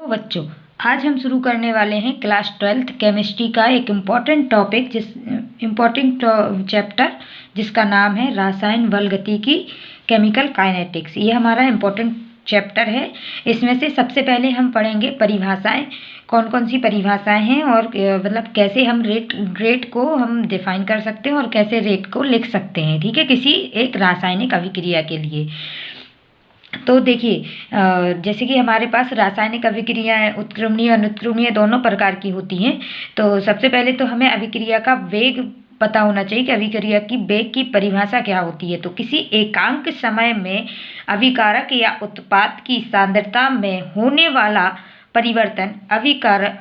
तो बच्चों, आज हम शुरू करने वाले हैं क्लास 12th केमिस्ट्री का एक इम्पॉर्टेंट टॉपिक चैप्टर जिसका नाम है रासायन बल गतिकी केमिकल काइनेटिक्स। ये हमारा इम्पॉर्टेंट चैप्टर है। इसमें से सबसे पहले हम पढ़ेंगे परिभाषाएं, कौन कौन सी परिभाषाएं हैं और मतलब कैसे हम रेट को हम डिफाइन कर सकते हैं और कैसे रेट को लिख सकते हैं, ठीक है, किसी एक रासायनिक अभिक्रिया के लिए। तो देखिए, जैसे कि हमारे पास रासायनिक अभिक्रियाएं उत्क्रमणीय और अनुत्क्रमणीय दोनों प्रकार की होती हैं। तो सबसे पहले तो हमें अभिक्रिया का वेग पता होना चाहिए कि अभिक्रिया की वेग की परिभाषा क्या होती है। तो किसी एकांक समय में अभिकारक या उत्पाद की सांद्रता में होने वाला परिवर्तन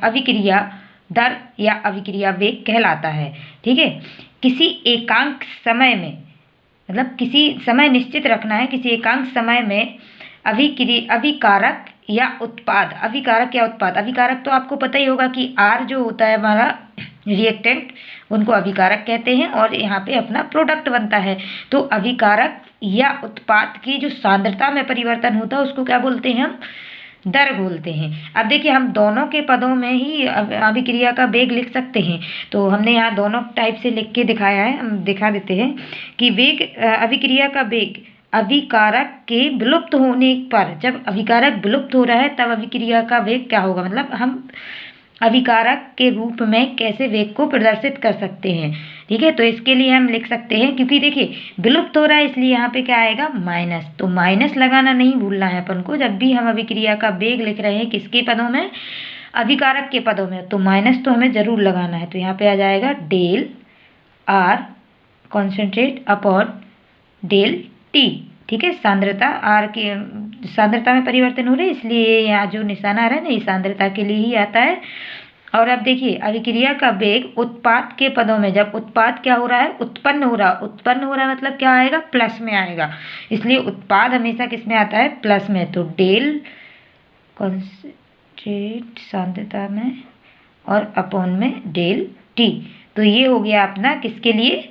अभिक्रिया दर या अभिक्रिया वेग कहलाता है, ठीक है। किसी एकांक समय में, मतलब किसी समय निश्चित रखना है, किसी एकांक समय में अभिकारक या उत्पाद, अभिकारक तो आपको पता ही होगा कि R जो होता है हमारा रिएक्टेंट, उनको अभिकारक कहते हैं और यहाँ पे अपना प्रोडक्ट बनता है। तो अभिकारक या उत्पाद की जो सांद्रता में परिवर्तन होता है उसको क्या बोलते हैं, हम दर बोलते हैं। अब देखिए, हम दोनों के पदों में ही अभिक्रिया का वेग लिख सकते हैं। तो हमने यहाँ दोनों टाइप से लिख के दिखाया है, हम दिखा देते हैं कि वेग, अभिक्रिया का वेग अभिकारक के विलुप्त होने पर, जब अभिकारक विलुप्त हो रहा है तब अभिक्रिया का वेग क्या होगा, मतलब हम अभिकारक के रूप में कैसे वेग को प्रदर्शित कर सकते हैं, ठीक है। तो इसके लिए हम लिख सकते हैं, क्योंकि देखिए विलुप्त हो रहा है इसलिए यहाँ पे क्या आएगा, माइनस। तो माइनस लगाना नहीं भूलना है अपन को, जब भी हम अभिक्रिया का वेग लिख रहे हैं किसके पदों में, अभिकारक के पदों में, तो माइनस तो हमें जरूर लगाना है। तो यहाँ पे आ जाएगा del R concentrate upon del T, ठीक है। सांद्रता R की सांद्रता में परिवर्तन हो रहा है इसलिए यहाँ जो निशान आ रहा है ना, ये सांद्रता के लिए ही आता है। और अब देखिए, अभिक्रिया का वेग उत्पाद के पदों में, जब उत्पाद क्या हो रहा है, उत्पन्न हो रहा है मतलब क्या आएगा, प्लस में आएगा, इसलिए उत्पाद हमेशा किस में आता है, प्लस में। तो डेल कॉन्सेंट्रेट सांद्रता में और अपॉन में डेल T। तो ये हो गया अपना किसके लिए,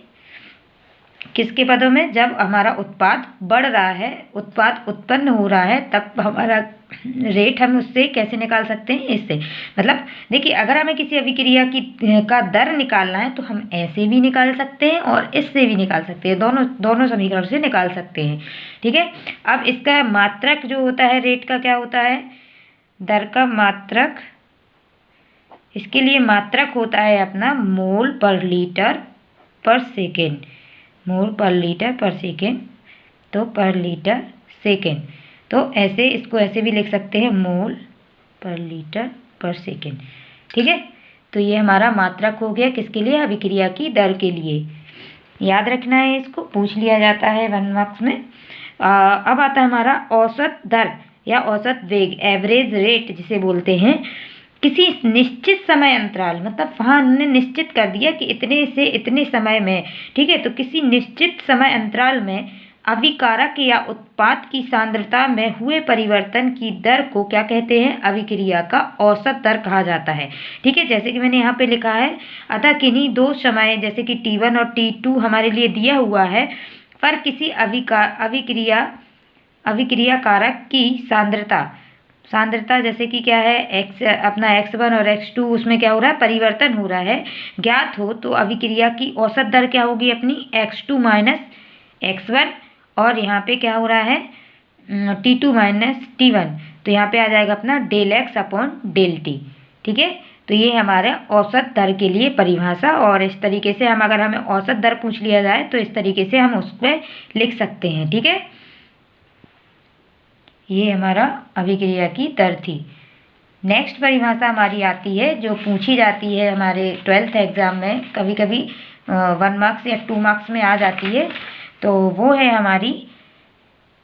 किसके पदों में, जब हमारा उत्पाद बढ़ रहा है, उत्पाद उत्पन्न हो रहा है, तब हमारा रेट हम उससे कैसे निकाल सकते हैं, इससे। मतलब देखिए, अगर हमें किसी अभिक्रिया का दर निकालना है तो हम ऐसे भी निकाल सकते हैं और इससे भी निकाल सकते हैं, दोनों समीकरण से निकाल सकते हैं, ठीक है। अब इसका मात्रक जो होता है रेट का, क्या होता है, दर का मात्रक, इसके लिए मात्रक होता है अपना मोल पर लीटर पर सेकेंड, मोल पर लीटर पर सेकेंड, तो पर लीटर सेकेंड। तो ऐसे इसको ऐसे भी लिख सकते हैं, मोल पर लीटर पर सेकेंड, ठीक है। तो ये हमारा मात्रक हो गया किसके लिए, अभिक्रिया की दर के लिए। याद रखना है, इसको पूछ लिया जाता है 1 मार्क्स में। अब आता है हमारा औसत दर या औसत वेग, एवरेज रेट जिसे बोलते हैं। किसी निश्चित समय अंतराल, मतलब वहाँ हमने निश्चित कर दिया कि इतने से इतने समय में, ठीक है। तो किसी निश्चित समय अंतराल में अभिकारक या उत्पाद की सांद्रता में हुए परिवर्तन की दर को क्या कहते हैं, अभिक्रिया का औसत दर कहा जाता है, ठीक है। जैसे कि मैंने यहाँ पे लिखा है, अतः किन्हीं दो समय जैसे कि T1 और T2 हमारे लिए दिया हुआ है, पर किसी अभिक्रिया कारक की सांद्रता जैसे कि क्या है, x अपना x1 और x2, उसमें क्या हो रहा है, परिवर्तन हो रहा है, ज्ञात हो, तो अभिक्रिया की औसत दर क्या होगी अपनी, x2 माइनस x1, और यहाँ पे क्या हो रहा है, T2 माइनस T1। तो यहाँ पे आ जाएगा अपना del x upon del T, ठीक है। तो ये हमारे औसत दर के लिए परिभाषा, और इस तरीके से हम, अगर हमें औसत दर पूछ लिया जाए तो इस तरीके से हम उस पर लिख सकते हैं, ठीक है। ये हमारा अभिक्रिया की दर थी। नेक्स्ट परिभाषा हमारी आती है जो पूछी जाती है हमारे 12th एग्ज़ाम में, कभी कभी 1 मार्क्स या 2 मार्क्स में आ जाती है। तो वो है हमारी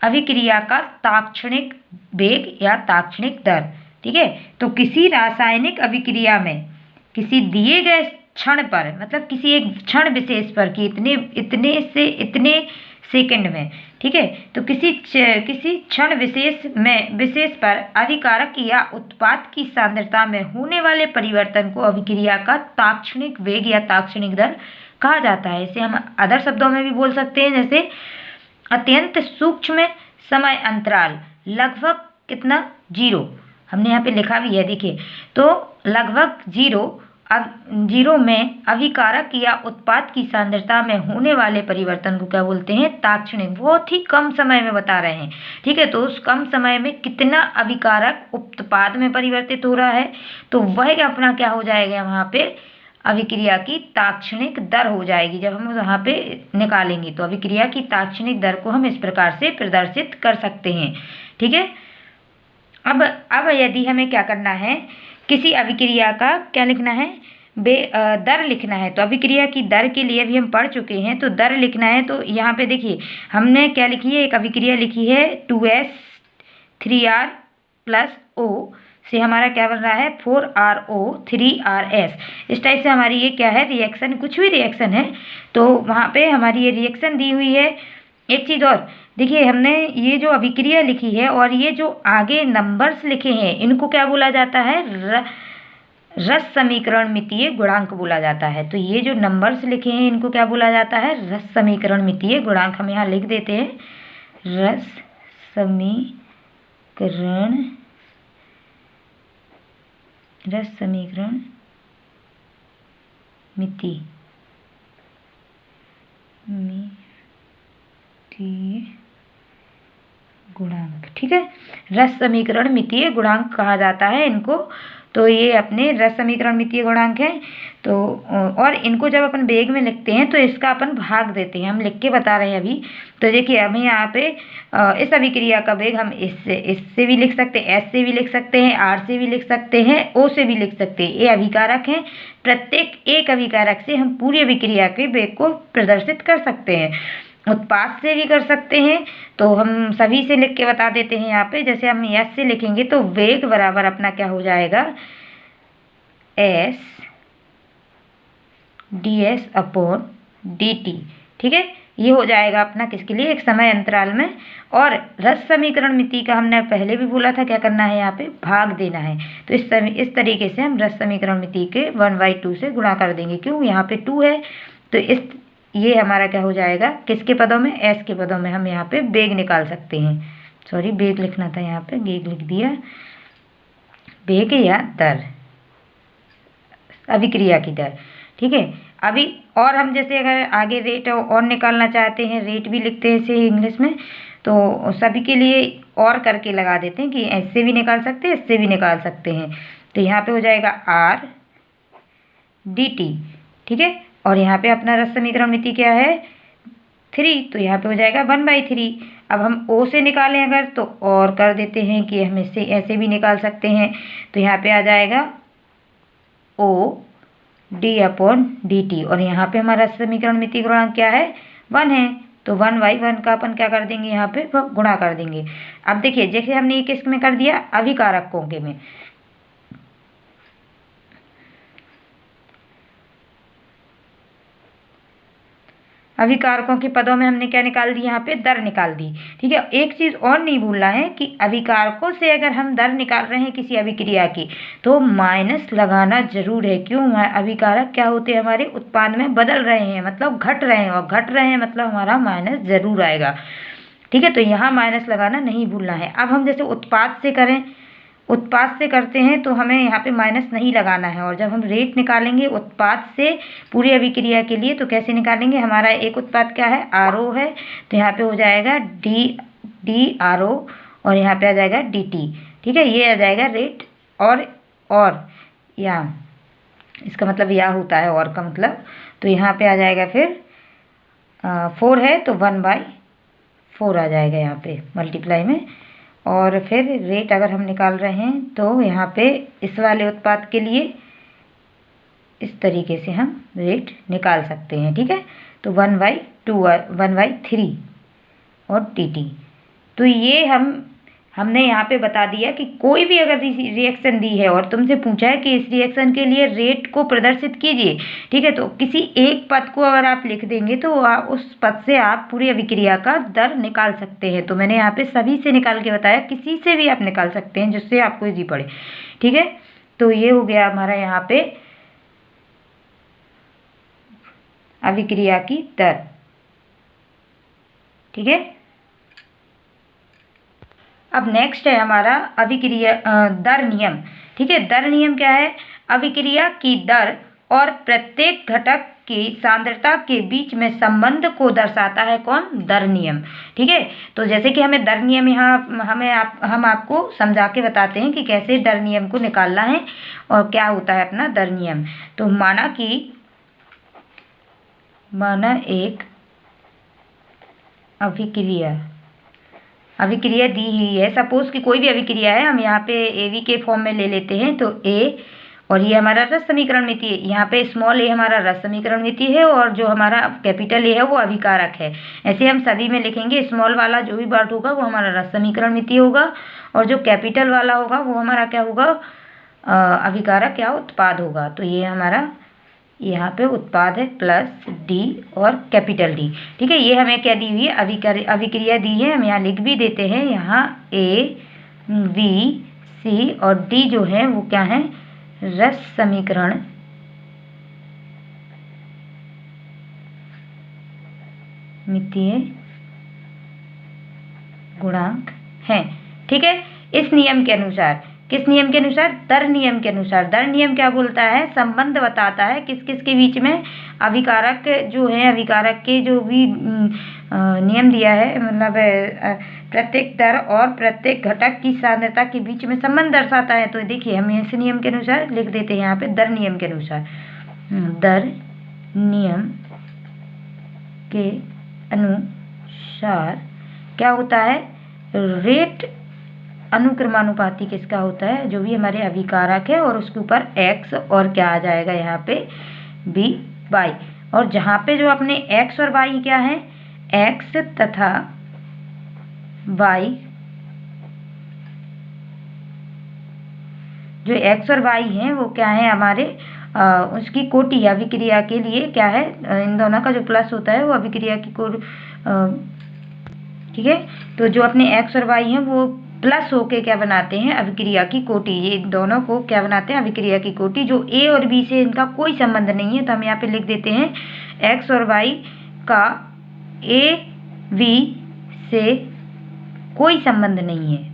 अभिक्रिया का ताक्षणिक वेग या ताक्षणिक दर, ठीक है। तो किसी रासायनिक अभिक्रिया में किसी दिए गए क्षण पर, मतलब किसी एक क्षण विशेष पर कि इतने से इतने सेकंड में, ठीक है। तो किसी क्षण विशेष पर अभिकारक या उत्पाद की सांद्रता में होने वाले परिवर्तन को अभिक्रिया का ताक्षणिक वेग या ताक्षणिक दर कहा जाता है। इसे हम अदर शब्दों में भी बोल सकते हैं, जैसे अत्यंत सूक्ष्म समय अंतराल, लगभग कितना 0, हमने यहाँ पे लिखा भी है, देखिए। तो लगभग जीरो में अभिकारक या उत्पाद की सांद्रता में होने वाले परिवर्तन को क्या बोलते हैं? ताक्षणिक। बहुत ही कम समय में बता रहे हैं, ठीक है। तो उस कम समय में कितना अभिकारक उत्पाद में परिवर्तित हो रहा है, तो वह अपना क्या हो जाएगा वहाँ पे? अभिक्रिया की ताक्षणिक दर हो जाएगी। जब हम वहाँ पे निकालेंगे तो अभिक्रिया की ताक्षणिक दर को हम इस प्रकार से प्रदर्शित कर सकते हैं, ठीक है। अब यदि हमें क्या करना है, किसी अभिक्रिया का क्या लिखना है? दर लिखना है। तो अभिक्रिया की दर के लिए भी हम पढ़ चुके हैं, तो दर लिखना है। तो यहाँ पे देखिए हमने क्या लिखी है, एक अभिक्रिया लिखी है 2s 3r प्लस O से हमारा क्या बन रहा है? 4RO 3RS। इस टाइप से हमारी ये क्या है? रिएक्शन, कुछ भी रिएक्शन है तो वहाँ पे हमारी ये रिएक्शन दी हुई है। एक चीज़ और देखिए, हमने ये जो अभिक्रिया लिखी है और ये जो आगे नंबर्स लिखे हैं, इनको क्या बोला जाता है? रस समीकरण मितीय गुणांक बोला जाता है। तो ये जो नंबर्स लिखे हैं इनको क्या बोला जाता है? रस समीकरण मितीय गुणांक। हम यहाँ लिख देते हैं रस समीकरण मितीय गुणांक, ठीक है। रस समीकरण मितीय गुणांक कहा जाता है इनको। तो ये अपने रस समीकरण मितीय गुणांक है। तो और इनको जब अपन वेग में लिखते हैं तो इसका अपन भाग देते हैं, हम लिख के बता रहे हैं अभी। तो देखिए हमें यहाँ पे इस अभिक्रिया का वेग हम इससे भी लिख सकते हैं, एस से भी लिख सकते हैं, आर से भी लिख सकते हैं, ओ से भी लिख सकते हैं। ये अभिकारक हैं, प्रत्येक एक अभिकारक से हम पूरी अभिक्रिया के वेग को प्रदर्शित कर सकते हैं। उत्पाद से भी कर सकते हैं, तो हम सभी से लिख के बता देते हैं यहाँ पे। जैसे हम एस से लिखेंगे तो वेग बराबर अपना क्या हो जाएगा? एस ds अपॉन dt, ठीक है। ये हो जाएगा अपना किसके लिए? एक समय अंतराल में। और रस समीकरण मिति का हमने पहले भी बोला था क्या करना है? यहाँ पे भाग देना है। तो इस तरीके से हम रस समीकरण मिति के 1/2 से गुणा कर देंगे। क्यों? यहाँ पे 2 है तो ये हमारा क्या हो जाएगा? किसके पदों में? एस के पदों में हम यहाँ पे वेग निकाल सकते हैं। सॉरी, वेग लिखना था, यहाँ पे वेग लिख दिया। वेग या दर, अभिक्रिया की दर, ठीक है। अभी और हम जैसे अगर आगे रेट और निकालना चाहते हैं, रेट भी लिखते हैं इसे इंग्लिश में, तो सभी के लिए और करके लगा देते हैं कि ऐसे भी निकाल सकते हैं, इससे भी निकाल सकते हैं। तो यहाँ पे हो जाएगा R dt, ठीक है। और यहाँ पे अपना रस समीकरण मिति क्या है? 3, तो यहाँ पे हो जाएगा 1/3। अब हम O से निकालें अगर, तो और कर देते हैं कि हम इससे ऐसे भी निकाल सकते हैं। तो यहाँ पे आ जाएगा O d अपॉन dt। और यहाँ पे हमारा समीकरण मिति गुणांक क्या है? 1 है। तो 1/1 का अपन क्या कर देंगे? यहाँ पे गुणा कर देंगे। अब देखिए जैसे हमने ये किस में कर दिया? अभिकारकों के में। अभिकारकों के पदों में हमने क्या निकाल दी? यहाँ पे दर निकाल दी, ठीक है। एक चीज़ और नहीं भूलना है कि अभिकारकों से अगर हम दर निकाल रहे हैं किसी अभिक्रिया की, तो माइनस लगाना जरूर है। क्यों? अभिकारक क्या होते हैं? हमारे उत्पाद में बदल रहे हैं, मतलब घट रहे हैं, और घट रहे हैं मतलब हमारा माइनस जरूर आएगा, ठीक है। तो यहाँ माइनस लगाना नहीं भूलना है। अब हम जैसे उत्पाद से करें, उत्पाद से करते हैं तो हमें यहाँ पे माइनस नहीं लगाना है। और जब हम रेट निकालेंगे उत्पाद से पूरी अभिक्रिया के लिए, तो कैसे निकालेंगे? हमारा एक उत्पाद क्या है? RO है, तो यहाँ पे हो जाएगा DRO और यहाँ पे आ जाएगा DT, ठीक है। ये आ जाएगा रेट। और या इसका मतलब या होता है और का मतलब, तो यहाँ पे आ जाएगा फिर 4 है तो 1/4 आ जाएगा यहाँ पे मल्टीप्लाई में। और फिर रेट अगर हम निकाल रहे हैं तो यहाँ पे इस वाले उत्पाद के लिए इस तरीके से हम रेट निकाल सकते हैं, ठीक है। तो 1/3 और dt। तो ये हमने यहाँ पे बता दिया कि कोई भी अगर रिएक्शन दी है और तुमसे पूछा है कि इस रिएक्शन के लिए रेट को प्रदर्शित कीजिए, ठीक है, तो किसी एक पद को अगर आप लिख देंगे तो उस पद से आप पूरी अभिक्रिया का दर निकाल सकते हैं। तो मैंने यहाँ पे सभी से निकाल के बताया, किसी से भी आप निकाल सकते हैं जिससे आपको इजी पड़े, ठीक है। तो ये हो गया हमारा यहाँ पे अभिक्रिया की दर, ठीक है। अब नेक्स्ट है हमारा अभिक्रिया दर नियम। ठीक है, दर नियम क्या है? अभिक्रिया की दर और प्रत्येक घटक की सांद्रता के बीच में संबंध को दर्शाता है कौन? दर नियम। ठीक है, तो जैसे कि हमें दर नियम यहाँ हम आपको समझा के बताते हैं कि कैसे दर नियम को निकालना है और क्या होता है अपना दर नियम। तो माना एक अभिक्रिया दी हुई है। सपोज कि कोई भी अभिक्रिया है, हम यहाँ पे एवी के फॉर्म में ले लेते हैं। तो ए, और ये हमारा रस समीकरण मिति है। यहाँ पे स्मॉल ए हमारा रस समीकरण मिति है और जो हमारा कैपिटल ए है वो अभिकारक है। ऐसे हम सभी में लिखेंगे, स्मॉल वाला जो भी पार्ट होगा वो हमारा रस समीकरण मिति होगा और जो कैपिटल वाला होगा वो हमारा क्या होगा? अभिकारक या उत्पाद होगा। तो ये हमारा यहाँ पे उत्पाद है प्लस डी और कैपिटल डी। ठीक है, ये हमें क्या दी हुई है? अभिक्रिया दी है। हम यहाँ लिख भी देते हैं, यहाँ ए, बी, सी और डी जो है वो क्या है? रस समीकरण मितीय गुणांक हैं। ठीक है, इस नियम के अनुसार, किस नियम के अनुसार? दर नियम के अनुसार। दर नियम क्या बोलता है? संबंध बताता है किस किस के बीच में? अभिकारक जो है, अभिकारक के जो भी नियम दिया है, मतलब प्रत्येक दर और प्रत्येक घटक की सांद्रता के बीच में संबंध दर्शाता है। तो देखिए, हम इस नियम के अनुसार लिख देते हैं यहाँ पे, दर नियम के अनुसार। दर नियम के अनुसार क्या होता है? रेट अनुक्रमानुपाती किसका होता है? जो भी हमारे अभिकारक है और उसके ऊपर x और क्या आ जाएगा यहाँ पे? b y। और जहाँ पे जो अपने x और y क्या है? x तथा y, जो x और y हैं वो क्या है हमारे? उसकी कोटि अभिक्रिया के लिए क्या है? इन दोनों का जो प्लस होता है वो अभिक्रिया की कोटि। ठीक है, तो जो अपने x और y हैं वो प्लस होके क्या बनाते हैं? अभिक्रिया की कोटि। ये दोनों को क्या बनाते हैं? अभिक्रिया की कोटि। जो ए और बी से इनका कोई संबंध नहीं है, तो हम यहाँ पे लिख देते हैं एक्स और वाई का ए बी से कोई संबंध नहीं है।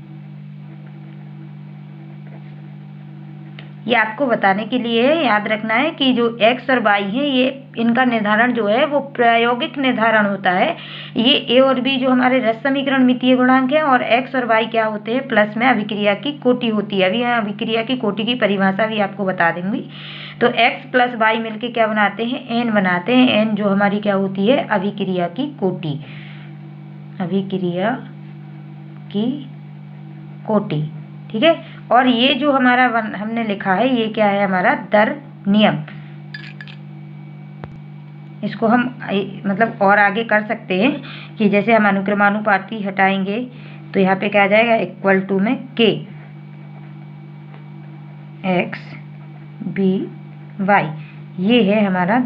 ये आपको बताने के लिए याद रखना है कि जो x और y है, ये इनका निर्धारण जो है वो प्रायोगिक निर्धारण होता है। ये a और b जो हमारे रस समीकरण मितीय गुणांक है और x और y क्या होते हैं? प्लस में अभिक्रिया की कोटि होती है। अभी हम अभिक्रिया की कोटि की परिभाषा भी आपको बता दूंगी। तो x प्लस y मिलके क्या बनाते हैं? n बनाते हैं। n जो हमारी क्या होती है? अभिक्रिया की कोटि। अभिक्रिया की कोटि। ठीक है, और ये जो हमारा हमने लिखा है ये क्या है? हमारा दर नियम। इसको हम मतलब और आगे कर सकते हैं कि जैसे हम अनुक्रमानुपाती हटाएंगे तो यहाँ पे क्या आ जाएगा? इक्वल टू में k x b y। ये है हमारा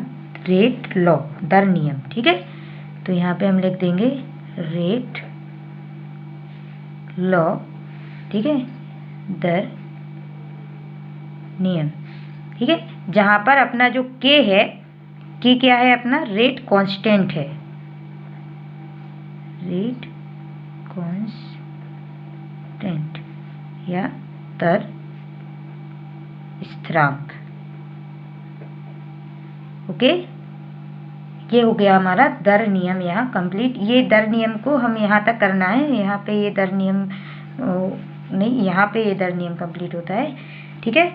रेट लॉ, दर नियम। ठीक है, तो यहाँ पे हम लिख देंगे रेट लॉ। ठीक है, दर नियम। ठीक है, जहाँ पर अपना जो k है, k क्या है? अपना रेट कांस्टेंट है, रेट कांस्टेंट या दर स्थिरांक। ओके, ये हो गया हमारा दर नियम यहाँ कंप्लीट। ये दर नियम को हम यहाँ तक करना है। यहाँ पे ये दर नियम नहीं, यहाँ पे ये दर नियम कंप्लीट होता है। ठीक है,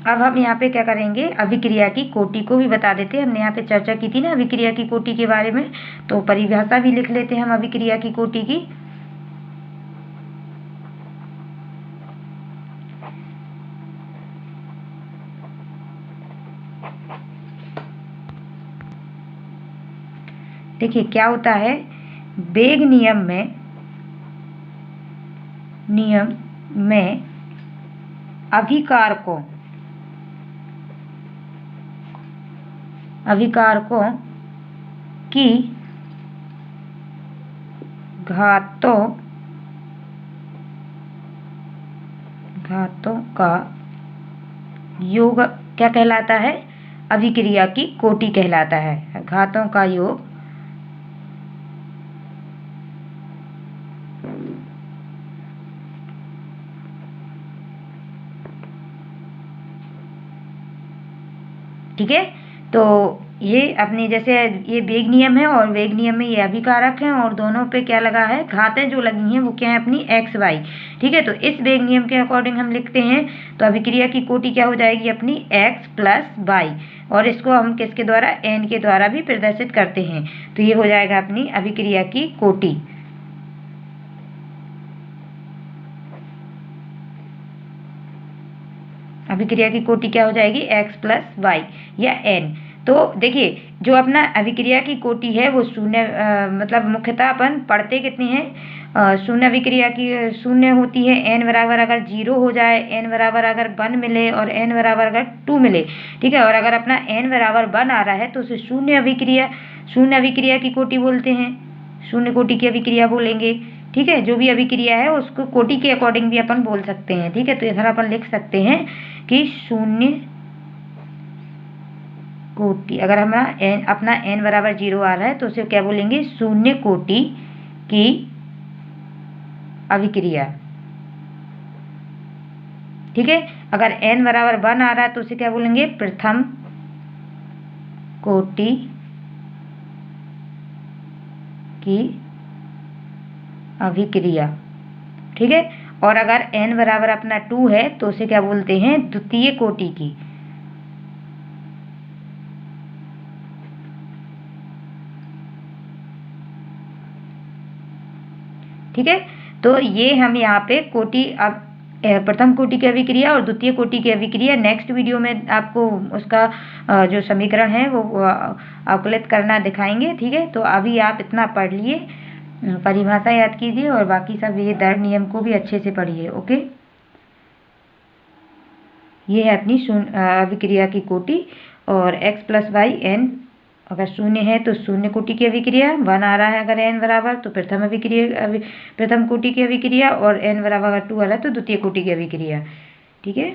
अब हम यहाँ पे क्या करेंगे? अभिक्रिया की कोटि को भी बता देते हैं। हमने यहाँ पे चर्चा की थी ना अभिक्रिया की कोटि के बारे में, तो परिभाषा भी लिख लेते हैं हम अभिक्रिया की कोटि की। देखिए क्या होता है, वेग नियम में अभिकारकों की घातों का योग क्या कहलाता है? अभिक्रिया की कोटि कहलाता है। घातों का योग ठीक है। तो ये अपने जैसे ये वेग नियम है और वेग नियम में ये अभिकारक हैं और दोनों पे क्या लगा है, घातें जो लगी हैं वो क्या है अपनी एक्स वाई। ठीक है, तो इस वेग नियम के अकॉर्डिंग हम लिखते हैं तो अभिक्रिया की कोटि क्या हो जाएगी अपनी एक्स प्लस वाई, और इसको हम किसके द्वारा, एन के द्वारा भी प्रदर्शित करते हैं। तो ये हो जाएगा अपनी अभिक्रिया की कोटि। अभिक्रिया की कोटि क्या हो जाएगी, एक्स प्लस वाई या एन। तो देखिए जो अपना अभिक्रिया की कोटि है वो शून्य, मतलब मुख्यतः अपन पढ़ते कितनी है, शून्य अभिक्रिया की शून्य होती है एन बराबर अगर 0 हो जाए, एन बराबर अगर 1 मिले और एन बराबर अगर 2 मिले। ठीक है, और अगर अपना एन बराबर 1 आ रहा है तो उसे शून्य अभिक्रिया की कोटि बोलते हैं, शून्य कोटि की अभिक्रिया बोलेंगे। ठीक है, जो भी अभिक्रिया है उसको कोटि के अकॉर्डिंग भी अपन बोल सकते हैं। ठीक है, तो इधर अपन लिख सकते हैं कि शून्य कोटि, अगर हमारा एन अपना एन बराबर 0 आ रहा है तो उसे क्या बोलेंगे, शून्य कोटि की अभिक्रिया। ठीक है, अगर एन बराबर 1 आ रहा है तो उसे क्या बोलेंगे, प्रथम कोटि की अभिक्रिया। ठीक है, और अगर n बराबर अपना 2 है तो उसे क्या बोलते हैं, द्वितीय कोटि की। ठीक है, तो ये हम यहाँ पे कोटि, अब प्रथम कोटि की अभिक्रिया और द्वितीय कोटि की अभिक्रिया नेक्स्ट वीडियो में आपको उसका जो समीकरण है वो अवकलित करना दिखाएंगे। ठीक है, तो अभी आप इतना पढ़ लिए, परिभाषा याद कीजिए और बाकी सब ये दर नियम को भी अच्छे से पढ़िए। ओके, ये है अपनी अभिक्रिया की कोटि, और x प्लस वाई एन अगर शून्य है तो शून्य कोटि की अभिक्रिया, 1 आ रहा है अगर n बराबर तो प्रथम कोटि की अभिक्रिया, और n बराबर अगर 2 आ रहा है तो द्वितीय कोटि की अभिक्रिया। ठीक है।